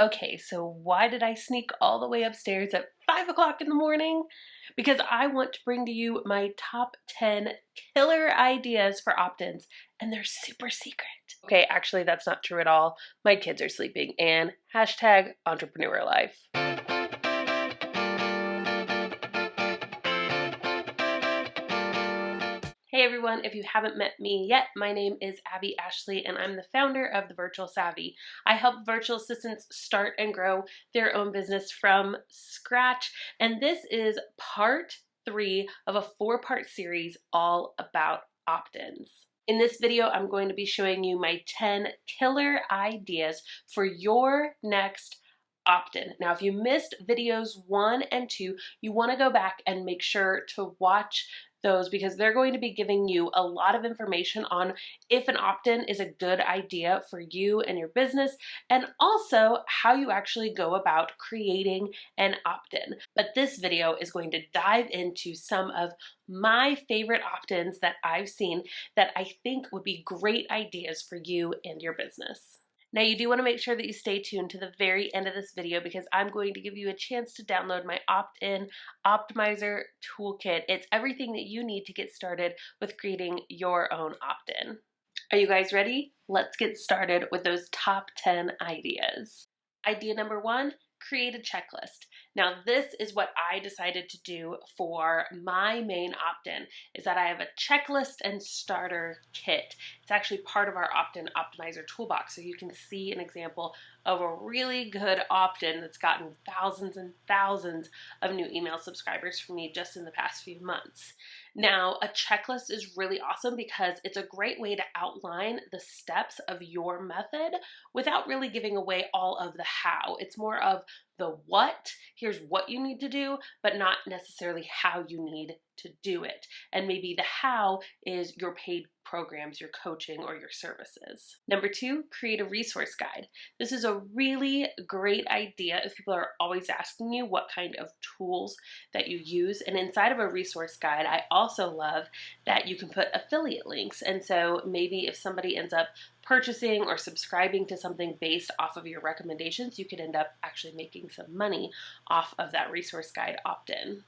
Okay, so why did I sneak all the way upstairs at 5 o'clock in the morning? Because I want to bring to you my top 10 killer ideas for opt-ins, and they're super secret. Okay, actually, that's not true at all. My kids are sleeping, and hashtag entrepreneur life. Hey everyone, if you haven't met me yet, my name is Abbey Ashley and I'm the founder of The Virtual Savvy. I help virtual assistants start and grow their own business from scratch, and this is part 3 of a 4-part series all about opt-ins. In this video, I'm going to be showing you my 10 killer ideas for your next opt-in. Now, if you missed videos 1 and 2, you want to go back and make sure to watch those because they're going to be giving you a lot of information on if an opt-in is a good idea for you and your business, and also how you actually go about creating an opt-in. But this video is going to dive into some of my favorite opt-ins that I've seen that I think would be great ideas for you and your business. Now, you do want to make sure that you stay tuned to the very end of this video because I'm going to give you a chance to download my opt-in optimizer toolkit. It's everything that you need to get started with creating your own opt-in. Are you guys ready? Let's get started with those top 10 ideas. Idea number 1, create a checklist. Now, this is what I decided to do for my main opt-in, is that I have a checklist and starter kit. It's actually part of our opt-in optimizer toolbox, so you can see an example of a really good opt-in that's gotten thousands and thousands of new email subscribers for me just in the past few months. Now, a checklist is really awesome because it's a great way to outline the steps of your method without really giving away all of the how. It's more of the what, here's what you need to do, but not necessarily how you need to do it. And maybe the how is your paid programs, your coaching, or your services. Number 2, create a resource guide. This is a really great idea if people are always asking you what kind of tools that you use. And inside of a resource guide, I also love that you can put affiliate links. And so maybe if somebody ends up purchasing or subscribing to something based off of your recommendations, you could end up actually making some money off of that resource guide opt-in.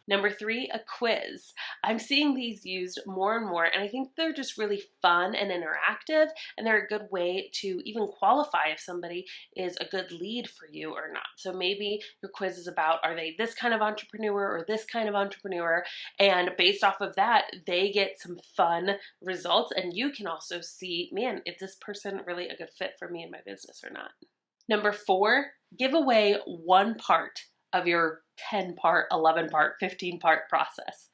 Number 3, a quiz. I'm seeing these used more and more, and I think they're just really fun and interactive, and they're a good way to even qualify if somebody is a good lead for you or not. So maybe your quiz is about, are they this kind of entrepreneur or this kind of entrepreneur? And based off of that, they get some fun results, and you can also see, man, is this person really a good fit for me and my business or not? Number 4, give away one part of your 10-part, 11-part, 15-part process.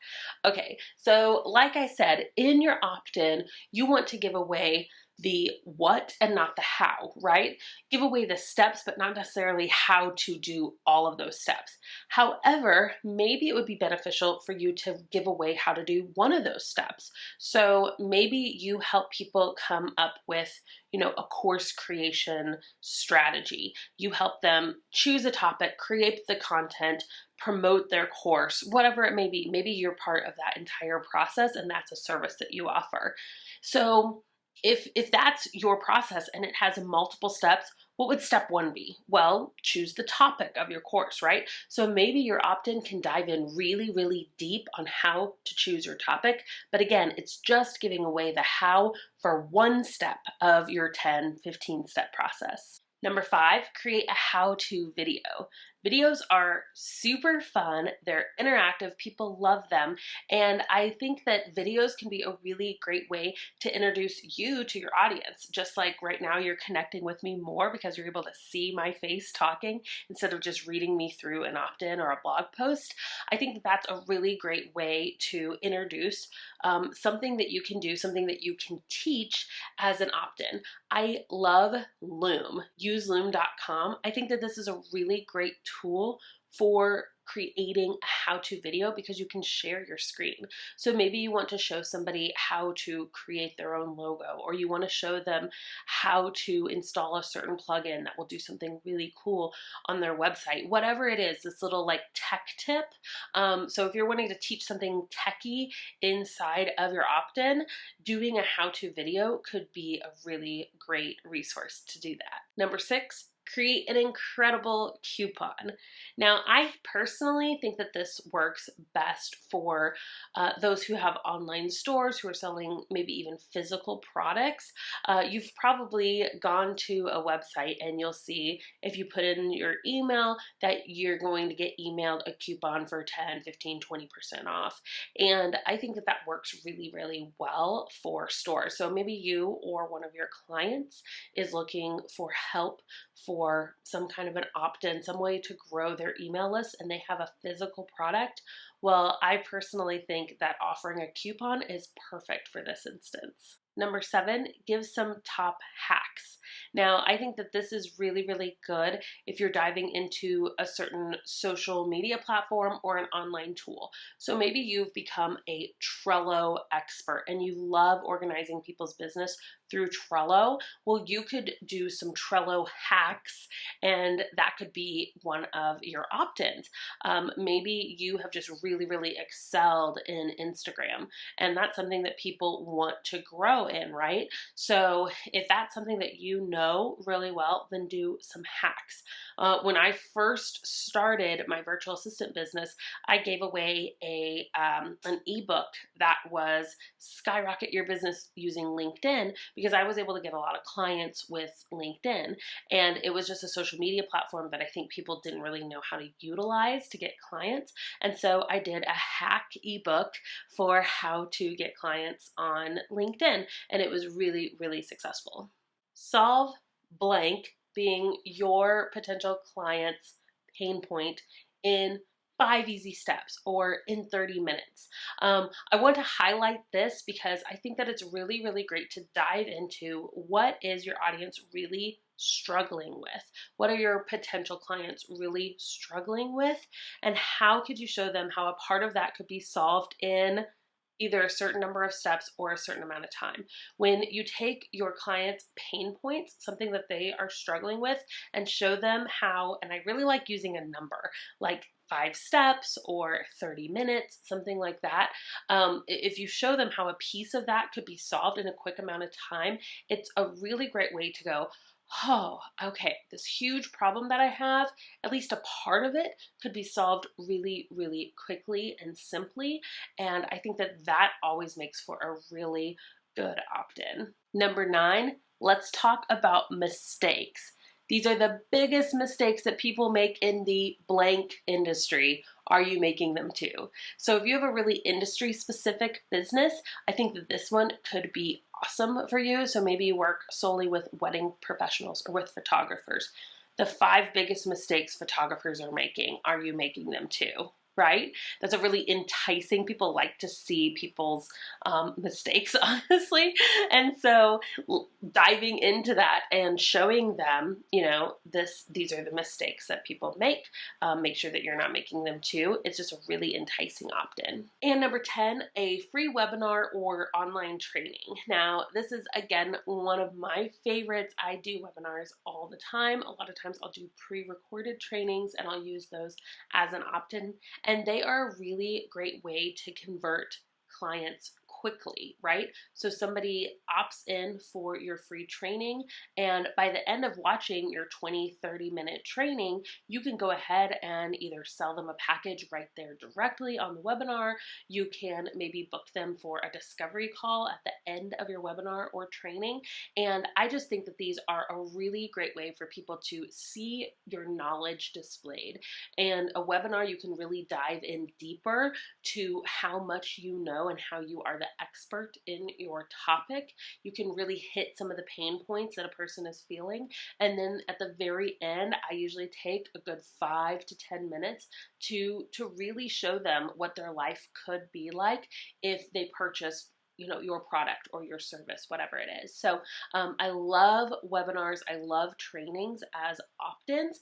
Okay, so like I said, in your opt-in, you want to give away the what and not the how, right? Give away the steps, but not necessarily how to do all of those steps. However, maybe it would be beneficial for you to give away how to do one of those steps. So maybe you help people come up with, a course creation strategy. You help them choose a topic, create the content, promote their course, whatever it may be. Maybe you're part of that entire process and that's a service that you offer. So if that's your process and it has multiple steps, what would step 1 be? Well, choose the topic of your course, right? So maybe your opt-in can dive in really, really deep on how to choose your topic. But again, it's just giving away the how for one step of your 10, 15-step process. Number 5, create a how-to video. Videos are super fun, they're interactive, people love them, and I think that videos can be a really great way to introduce you to your audience. Just like right now you're connecting with me more because you're able to see my face talking instead of just reading me through an opt-in or a blog post. I think that that's a really great way to introduce something that you can do, something that you can teach as an opt-in. I love Loom. Use loom.com. I think that this is a really great tool for creating a how-to video because you can share your screen. So maybe you want to show somebody how to create their own logo, or you want to show them how to install a certain plugin that will do something really cool on their website. Whatever it is, this little like tech tip. So if you're wanting to teach something techy inside of your opt-in, doing a how-to video could be a really great resource to do that. Number 6, create an incredible coupon. Now, I personally think that this works best for those who have online stores who are selling maybe even physical products. You've probably gone to a website and you'll see if you put in your email that you're going to get emailed a coupon for 10, 15, 20% off. And I think that that works really, really well for stores. So maybe you or one of your clients is looking for help for some kind of an opt-in, some way to grow their email list, and they have a physical product. Well, I personally think that offering a coupon is perfect for this instance. Number 7, give some top hacks. Now, I think that this is really, really good if you're diving into a certain social media platform or an online tool. So maybe you've become a Trello expert and you love organizing people's business through Trello. Well, you could do some Trello hacks, and that could be one of your opt-ins. Maybe you have just really, really excelled in Instagram, and that's something that people want to grow in, right? So if that's something that you know really well, then do some hacks. When I first started my virtual assistant business, I gave away an ebook that was Skyrocket Your Business Using LinkedIn, because I was able to get a lot of clients with LinkedIn, and it was just a social media platform that I think people didn't really know how to utilize to get clients. And so I did a hack ebook for how to get clients on LinkedIn, and it was really, really successful. Solve blank being your potential client's pain point in 5 easy steps or in 30 minutes. I want to highlight this because I think that it's really, really great to dive into what is your audience really struggling with? What are your potential clients really struggling with? And how could you show them how a part of that could be solved in either a certain number of steps or a certain amount of time? When you take your clients' pain points, something that they are struggling with, and show them how, and I really like using a number, like 5 steps or 30 minutes, something like that. If you show them how a piece of that could be solved in a quick amount of time, it's a really great way to go, oh, okay, this huge problem that I have, at least a part of it could be solved really, really quickly and simply. And I think that that always makes for a really good opt-in. Number 9, let's talk about mistakes. These are the biggest mistakes that people make in the blank industry. Are you making them too? So if you have a really industry specific business, I think that this one could be awesome for you. So maybe you work solely with wedding professionals or with photographers. The 5 biggest mistakes photographers are making, are you making them too? Right? That's a really enticing. People like to see people's mistakes, honestly. And so diving into that and showing them, these are the mistakes that people make. Make sure that you're not making them too. It's just a really enticing opt-in. And number 10, a free webinar or online training. Now, this is, again, one of my favorites. I do webinars all the time. A lot of times I'll do pre-recorded trainings and I'll use those as an opt-in. And they are a really great way to convert clients quickly, right? So somebody opts in for your free training, and by the end of watching your 20-30 minute training, you can go ahead and either sell them a package right there directly on the webinar. You can maybe book them for a discovery call at the end of your webinar or training. And I just think that these are a really great way for people to see your knowledge displayed. And a webinar, you can really dive in deeper to how much you know and how you are the expert in your topic. You can really hit some of the pain points that a person is feeling. And then at the very end, I usually take a good 5 to 10 minutes to really show them what their life could be like if they purchased your product or your service, whatever it is. So I love webinars. I love trainings as opt-ins.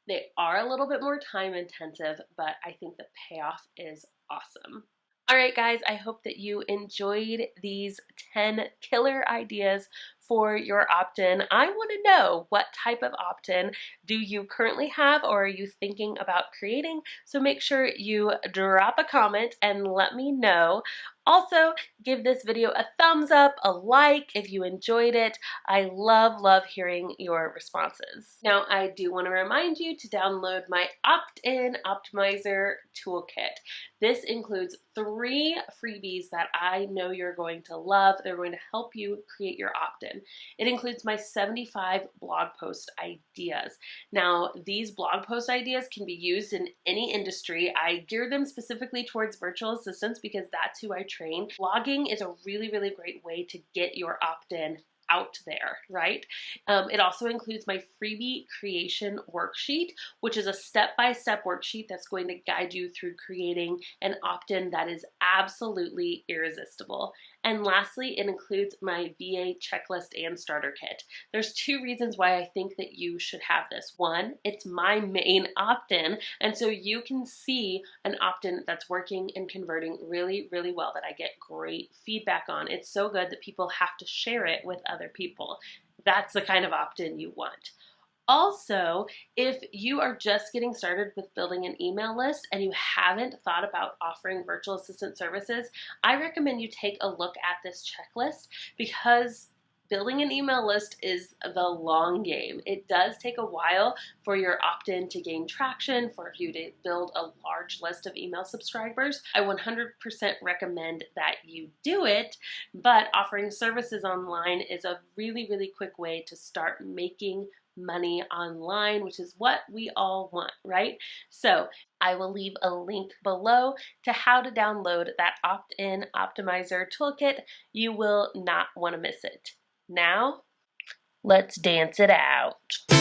They are a little bit more time intensive, but I think the payoff is awesome. All right, guys, I hope that you enjoyed these 10 killer ideas for your opt-in. I want to know, what type of opt-in do you currently have or are you thinking about creating? So make sure you drop a comment and let me know. Also, give this video a thumbs up, a like if you enjoyed it. I love hearing your responses. Now, I do want to remind you to download my opt-in optimizer toolkit. This includes 3 freebies that I know you're going to love. They're going to help you create your opt-in. It includes my 75 blog post ideas. Now, these blog post ideas can be used in any industry. I gear them specifically towards virtual assistants because that's who I train. Blogging is a really great way to get your opt-in out there, right? It also includes my freebie creation worksheet, which is a step-by-step worksheet that's going to guide you through creating an opt-in that is absolutely irresistible. And lastly, it includes my VA checklist and starter kit. There's 2 reasons why I think that you should have this. One, it's my main opt-in, and so you can see an opt-in that's working and converting really well that I get great feedback on. It's so good that people have to share it with other people. That's the kind of opt-in you want. Also, if you are just getting started with building an email list and you haven't thought about offering virtual assistant services, I recommend you take a look at this checklist because building an email list is the long game. It does take a while for your opt-in to gain traction, for you to build a large list of email subscribers. I 100% recommend that you do it, but offering services online is a really quick way to start making money online, which is what we all want, right? So I will leave a link below to how to download that opt-in optimizer toolkit. You will not want to miss it. Now, let's dance it out.